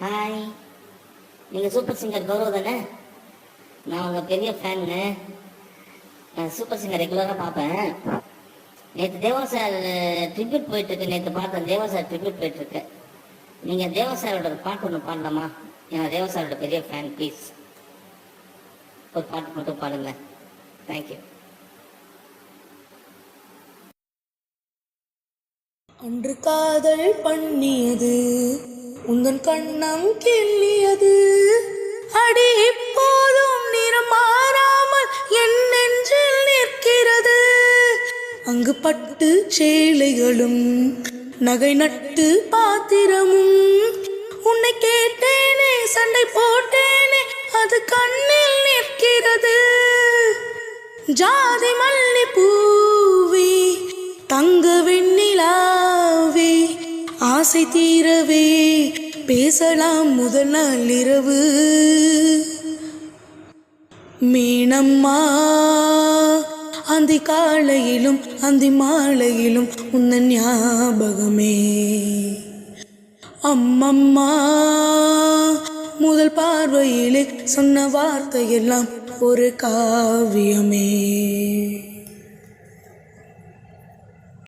Hi, நீங்கள் super singer Gaurav தானே? நான் உங்கள் பெரிய ஃபேன்னு. நான் சூப்பர் சிங்கர் ரெகுலராக பார்ப்பேன். நேற்று தேவா சார் ட்ரிபியூட் போயிட்டுருக்கு. நேற்று பார்த்தேன், தேவா சார் ட்ரிபியூட் போயிட்டுருக்கு. நீங்கள் தேவா சாரோட பாட்டு ஒன்று பாடலாமா? நான் தேவா சாரோட பெரிய ஃபேன். ப்ளீஸ் ஒரு பாட்டு மட்டும் பாடுங்களேன். தேங்க்யூ. அன்று காதல் பண்ணியது உந்தன் கண்ணம் கிள்ளியது, அடி இப்போதும் நிறம் மாறாமல் என் நெஞ்சில் நிற்கிறது. அங்கு பட்டு சேலைகளும் நகை நட்டு பாத்திரமும், உன்னை கேட்டேனே சண்டை போட்டேனே அது கண்ணில் நிற்கிறது. ஜாதி மல்லி பூவே தங்க வெண்ணிலாவே ஆசை தீரவே பேசலாம் முதல் நாள் இரவு. மீனம்மா அந்தி காலையிலும் அந்தி மாலையிலும் உந்தன் ஞாபகமே. அம்மம்மா முதல் பார்வையிலே சொன்ன வார்த்தையெல்லாம் ஒரு காவியமே.